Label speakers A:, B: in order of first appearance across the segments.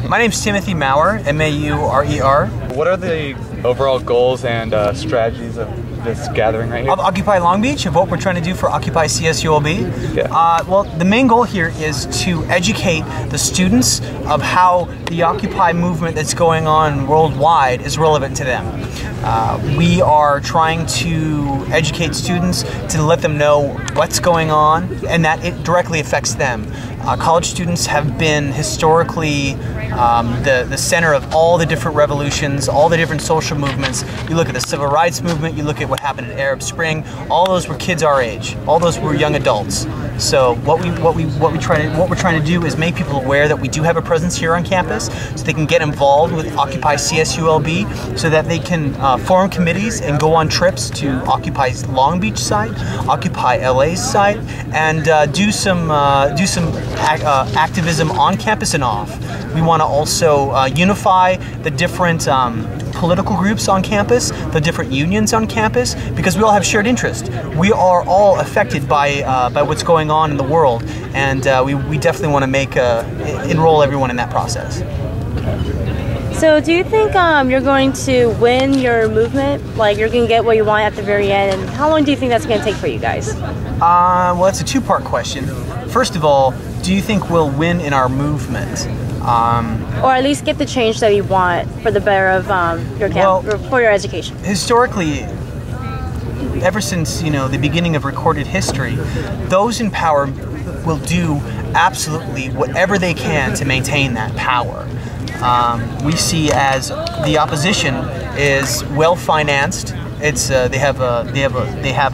A: My name's Timothy Maurer, M-A-U-R-E-R.
B: What are the overall goals and strategies of this gathering right here?
A: Of Occupy Long Beach, of what we're trying to do for Occupy CSULB.
B: Yeah.
A: Well, the main goal here is to educate the students of how the Occupy movement that's going on worldwide is relevant to them. We are trying to educate students to let them know what's going on and that it directly affects them. College students have been historically the center of all the different revolutions, all the different social movements. You look at the civil rights movement, you look at what happened in Arab Spring, all those were kids our age, all those were young adults. So what we're trying to do is make people aware that we do have a presence here on campus, so they can get involved with Occupy CSULB, so that they can form committees and go on trips to Occupy's Long Beach site, Occupy LA's site, and do some activism on campus and off. We want to also unify the different political groups on campus, the different unions on campus, because we all have shared interest. We are all affected by what's going on in the world, and we definitely want to enroll everyone in that process.
C: So do you think you're going to win your movement? Like, you're going to get what you want at the very end? And how long do you think that's going to take for you guys?
A: Well, it's a two-part question. First of all, do you think we'll win in our movement?
C: Or at least get the change that you want for the better of for your education.
A: Historically, ever since the beginning of recorded history, those in power will do absolutely whatever they can to maintain that power. We see as the opposition is well financed. It's they have a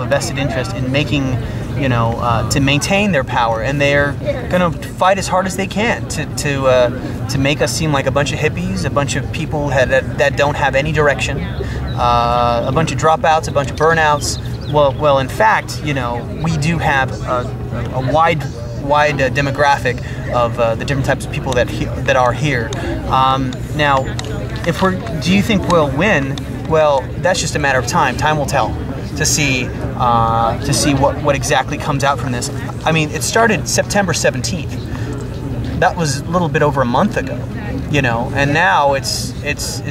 A: vested interest in making to maintain their power, and they're going to fight as hard as they can to make us seem like a bunch of hippies, a bunch of people that don't have any direction, a bunch of dropouts, a bunch of burnouts. Well, in fact, we do have a wide demographic of the different types of people that are here. Now, do you think we'll win? Well, that's just a matter of time. Time will tell to see what exactly comes out from this. I mean, it started September 17th. That was a little bit over a month ago, and now it's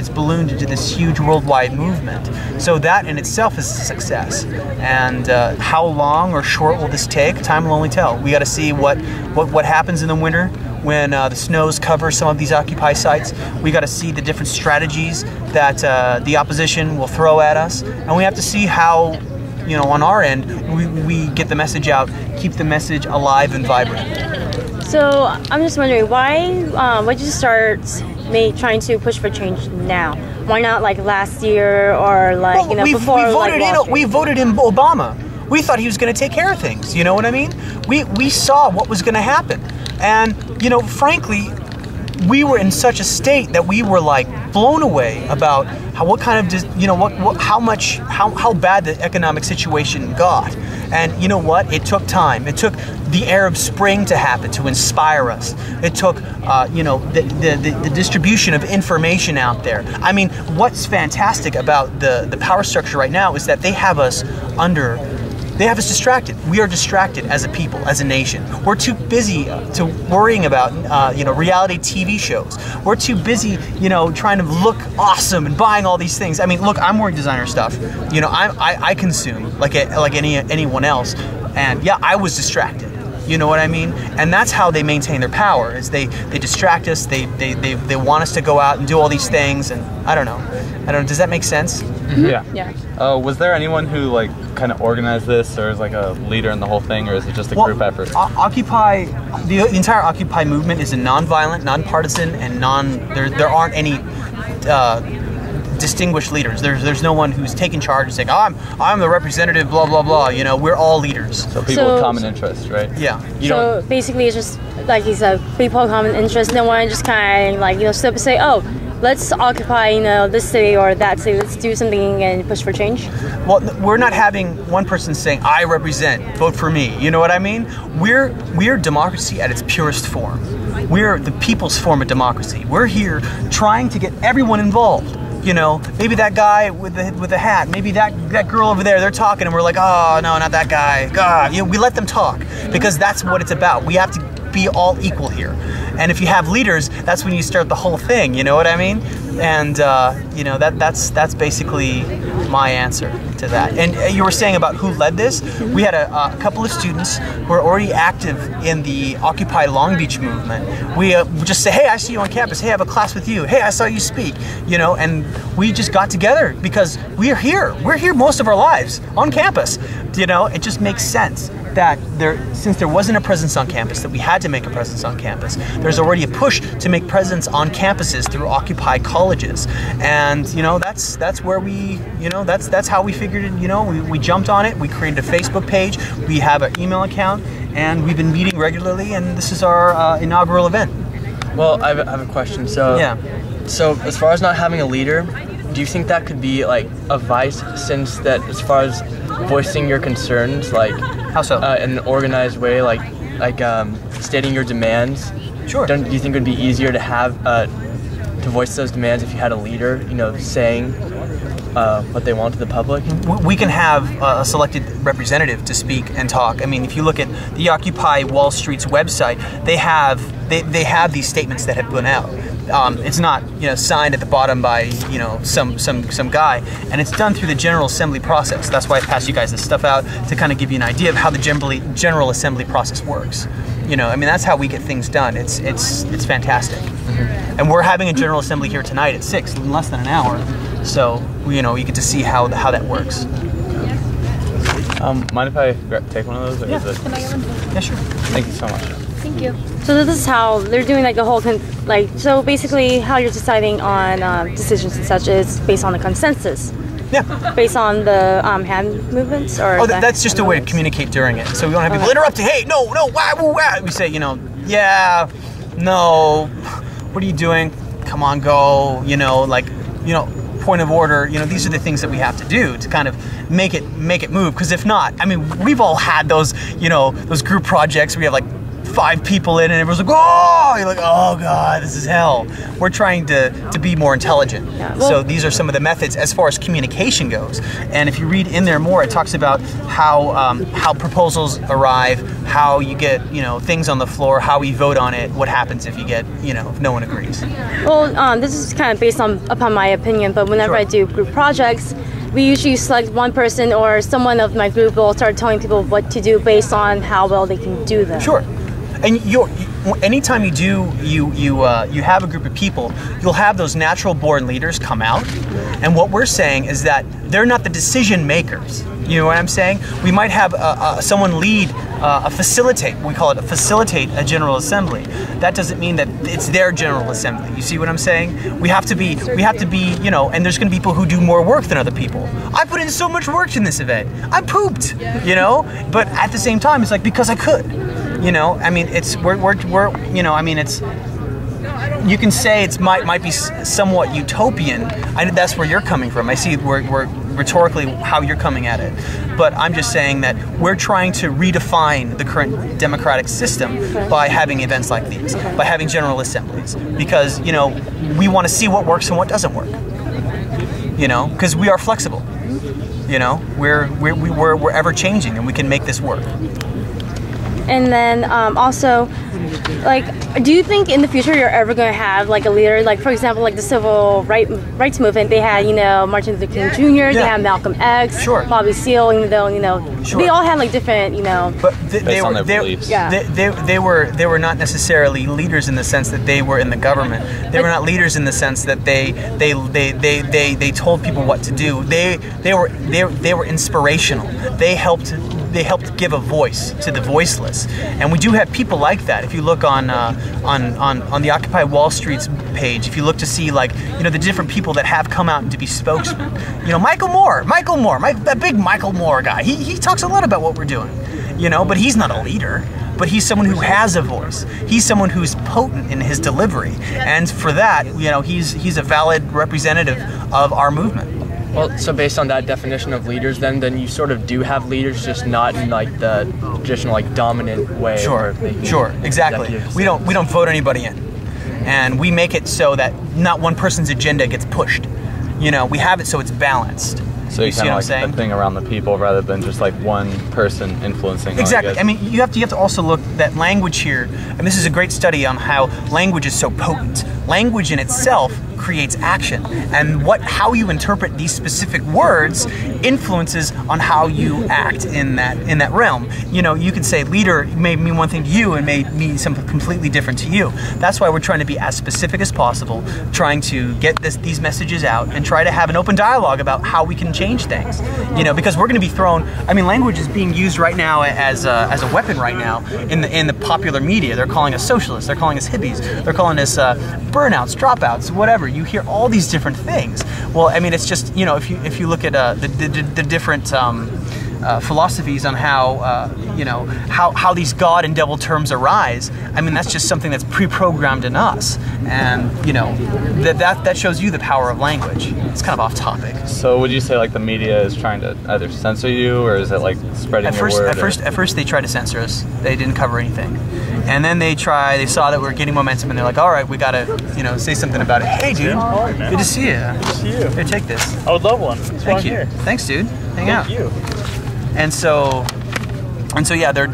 A: ballooned into this huge worldwide movement. So that in itself is a success. And how long or short will this take? Time will only tell. We got to see what happens in the winter when the snows cover some of these Occupy sites. We got to see the different strategies that the opposition will throw at us, and we have to see how, on our end, we get the message out, keep the message alive and vibrant.
C: So I'm just wondering, why'd you start trying to push for change now? Why not like last year or before?
A: We voted in Obama. We thought he was going to take care of things. You know what I mean? We saw what was going to happen, and frankly, we were in such a state that we were like blown away about how bad the economic situation got. And you know what? It took time. It took the Arab Spring to happen to inspire us. It took the distribution of information out there. I mean, what's fantastic about the power structure right now is that they have us distracted. We are distracted as a people, as a nation. We're too busy to worrying about reality TV shows. We're too busy trying to look awesome and buying all these things. I mean, look, I'm wearing designer stuff. I consume like anyone else, and yeah, I was distracted. You know what I mean? And that's how they maintain their power. Is they distract us. They want us to go out and do all these things. And I don't know. Does that make sense?
C: Mm-hmm.
B: Yeah.
C: Yeah.
B: Was there anyone who kind of organized this, or is like a leader in the whole thing, or is it just a group effort?
A: Occupy, the entire Occupy movement is a non-violent, non-partisan, and there aren't any distinguished leaders. There's no one who's taking charge and saying, oh, I'm the representative, blah blah blah. We're all leaders.
B: So people with common interest, right?
A: Yeah.
C: So basically, it's just like he said, people with common interest. No one just kind of step and say, oh, let's occupy this city or that city. Let's do something and push for change.
A: Well, we're not having one person saying, I represent, vote for me. You know what I mean? We're democracy at its purest form. We're the people's form of democracy. We're here trying to get everyone involved. Maybe that guy with the hat, maybe that girl over there, they're talking and we're like, oh, no, not that guy. God, we let them talk because that's what it's about. We have to be all equal here. And if you have leaders, that's when you start the whole thing. You know what I mean? And you know, that's basically my answer to that. And you were saying about who led this. We had a couple of students who are already active in the Occupy Long Beach movement. We just say, hey, I see you on campus. Hey, I have a class with you. Hey, I saw you speak. You know, and we just got together because we're here. We're here most of our lives on campus. You know, it just makes sense that since there wasn't a presence on campus, that we had to make a presence on campus. There's already a push to make presence on campuses through Occupy colleges, and you know, that's where we, you know, that's how we figured it. You know, we jumped on it. We created a Facebook page. We have an email account, and we've been meeting regularly. And this is our inaugural event.
D: Well, I have a question. So
A: yeah.
D: So as far as not having a leader, do you think that could be like a vice, since that as far as voicing your concerns, like
A: how so?
D: In an organized way, like stating your demands?
A: Sure.
D: Do you think it would be easier to have to voice those demands if you had a leader, you know, saying what they want to the public?
A: We can have a selected representative to speak and talk. I mean, if you look at the Occupy Wall Street's website, they have these statements that have been out. It's not, you know, signed at the bottom by, you know, some guy, and it's done through the General Assembly process. That's why I passed you guys this stuff out, to kind of give you an idea of how the General Assembly process works. You know, I mean, that's how we get things done. It's fantastic. Mm-hmm. And we're having a General Assembly here tonight at 6, in less than an hour. So, you know, you get to see how that works.
B: Mind if I take one of those? Or
A: Yeah.
B: is it...
A: Can I get one? Yeah, sure.
B: Thank you so much.
C: Thank you. So this is how they're doing like the whole so basically how you're deciding on decisions and such is based on the consensus.
A: Yeah.
C: Based on the hand movements, or
A: oh, that's just a way to communicate during it. So we don't have people interrupting. Hey, no, wah, wah, wah. We say, you know, yeah, no, what are you doing? Come on, go. You know, like, you know, point of order. You know, these are the things that we have to do to kind of make it move. Because if not, I mean, we've all had those, you know, those group projects where we have like 5 people in and everyone's like, oh, you're like, oh God, this is hell. We're trying to be more intelligent. Yeah, well, so these are some of the methods as far as communication goes. And if you read in there more, it talks about how proposals arrive, how you get, you know, things on the floor, how we vote on it, what happens if you get, you know, if no one agrees.
C: Well, this is kind of based upon my opinion, but whenever I do group projects, we usually select one person or someone of my group will start telling people what to do based on how well they can do them.
A: Sure. And anytime you have a group of people, you'll have those natural born leaders come out. And what we're saying is that they're not the decision makers. You know what I'm saying? We might have someone lead facilitate. We call it facilitate a General Assembly. That doesn't mean that it's their General Assembly. You see what I'm saying? We have to be, you know, and there's going to be people who do more work than other people. I put in so much work in this event. I pooped, you know, but at the same time, it's like because I could. You know, I mean, we're you know, I mean, it's, you can say it might be somewhat utopian. That's where you're coming from. I see we're rhetorically how you're coming at it. But I'm just saying that we're trying to redefine the current democratic system by having events like these, by having General Assemblies. Because, you know, we want to see what works and what doesn't work. You know, because we are flexible. You know, we're ever changing and we can make this work.
C: And then also, like, do you think in the future you're ever going to have like a leader? Like, for example, like the civil rights movement, they had, you know, Martin Luther King Jr., they had Malcolm X,
A: sure,
C: Bobby Seale, even though, you know, sure, they all had like different, you know.
A: But
B: they
A: were not necessarily leaders in the sense that they were in the government. They were not leaders in the sense that they told people what to do. They were inspirational. They helped give a voice to the voiceless, and we do have people like that. If you look on the Occupy Wall Street's page, if you look to see, like, you know, the different people that have come out to be spokesmen, you know, Michael Moore, that big Michael Moore guy, he talks a lot about what we're doing, you know, but he's not a leader. But he's someone who has a voice. He's someone who's potent in his delivery, and for that, you know, he's a valid representative of our movement.
D: Well, so based on that definition of leaders, then you sort of do have leaders, just not in like the traditional like dominant way.
A: Sure, exactly. We don't vote anybody in, and we make it so that not one person's agenda gets pushed. You know, we have it so it's balanced.
B: So you
A: see
B: kind
A: what I'm
B: of like
A: saying?
B: a thing around the people rather than just like one person influencing.
A: Exactly. I mean, you have to also look that language here, and this is a great study on how language is so potent. Language in itself creates action, and how you interpret these specific words influences on how you act in that realm. You know, you can say leader may mean one thing to you and may mean something completely different to you. That's why we're trying to be as specific as possible, trying to get these messages out and try to have an open dialogue about how we can change things. You know, because we're going to be thrown. I mean, language is being used right now as a weapon right now in the popular media. They're calling us socialists. They're calling us hippies. They're calling us burnouts, dropouts, whatever. You hear all these different things. Well, I mean, it's just, you know, if you look at the different philosophies on how you know, how these God and devil terms arise. I mean, that's just something that's pre-programmed in us, and you know, that shows you the power of language. It's kind of off topic.
B: So would you say like the media is trying to either censor you, or is it like spreading your word?
A: At first they tried to censor us. They didn't cover anything. And then they saw that we're getting momentum, and they're like, all right, we gotta, you know, say something about it. Hey, dude, good to see you.
E: Good to see you.
A: Here, take this.
E: I would love one.
A: Thank you. Thanks, dude. Hang out.
E: Thank you.
A: And so yeah, they're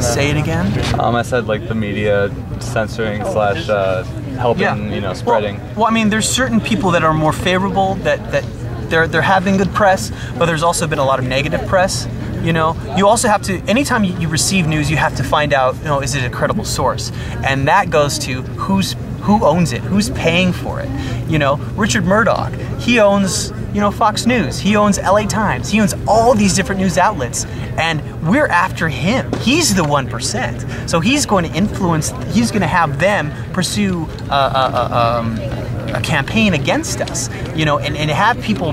A: say it again.
B: I said like the media censoring / helping, you know, spreading.
A: Well, I mean, there's certain people that are more favorable, that they're having good press, but there's also been a lot of negative press. You know, you also have to, anytime you receive news, you have to find out, you know, is it a credible source? And that goes to who owns it, who's paying for it. You know, Richard Murdoch, he owns, you know, Fox News, he owns LA Times, he owns all these different news outlets, and we're after him. He's the 1%. So he's going to influence, he's going to have them pursue a campaign against us, you know, and have people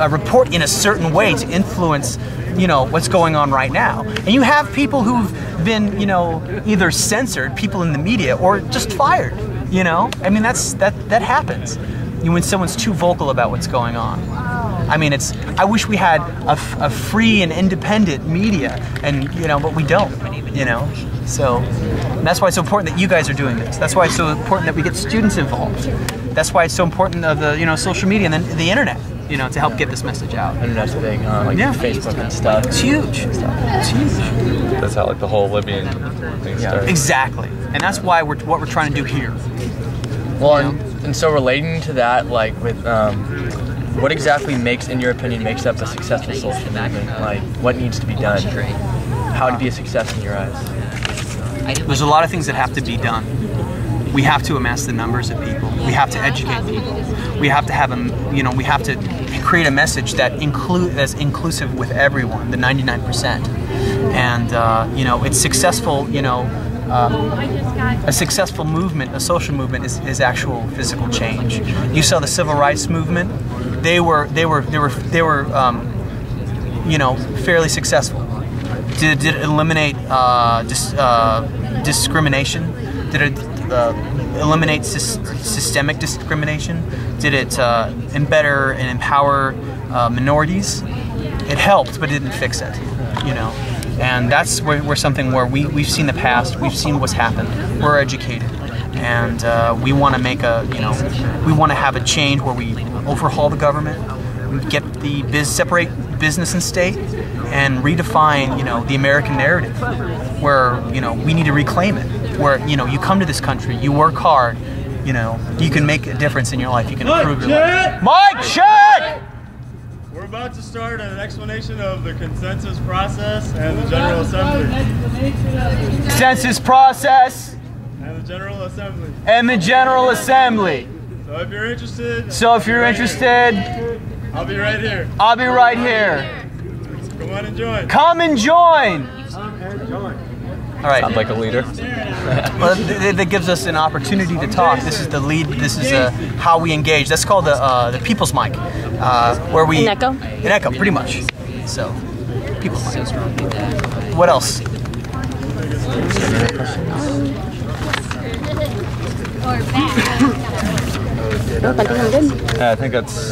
A: report in a certain way to influence, you know, what's going on right now. And you have people who've been, you know, either censored, people in the media, or just fired, you know? I mean, that happens when someone's too vocal about what's going on. I mean, I wish we had a free and independent media, and, you know, but we don't, you know? So that's why it's so important that you guys are doing this. That's why it's so important that we get students involved. That's why it's so important of the, you know, social media and then the internet, you know, to help get this message out.
D: Internet's big, like Facebook and stuff.
A: It's huge. It's huge.
B: That's how like the whole Libyan thing started.
A: Exactly. And that's why what we're trying to do here.
D: Well, and so relating to that, like with what exactly in your opinion, makes up a successful social movement? Like, what needs to be done? How to be a success in your eyes?
A: There's a lot of things that have to be done. We have to amass the numbers of people. We have to educate people. We have to have them, you know, we have to create a message that's inclusive with everyone, the 99%. And, you know, it's successful, you know, a successful movement, a social movement is actual physical change. You saw the civil rights movement. They were you know, fairly successful. Did it eliminate discrimination? Did it eliminate systemic discrimination? Did it embetter and empower minorities? It helped, but it didn't fix it, you know. And that's where something where we've seen the past, we've seen what's happened, we're educated, and we want to make we want to have a change where we overhaul the government, get separate business and state, and redefine, you know, the American narrative, where, you know, we need to reclaim it, where, you know, you come to this country, you work hard, you know, you can make a difference in your life, you can improve your life. Mike, check!
E: We're about to start an explanation of the consensus process and the General Assembly.
A: Consensus process
E: And the General Assembly.
A: and the General Assembly.
E: So if you're interested, I'll be right here.
A: I'll be right here.
E: Come on and join.
A: Come and join. All right.
B: Sounds like a leader.
A: Well, that gives us an opportunity to talk. This is the lead. This is how we engage. That's called the people's mic, where we
C: An echo?
A: An echo, pretty much. So, people's mic. What else?
C: Nope, I think I'm good.
B: Yeah, I think that's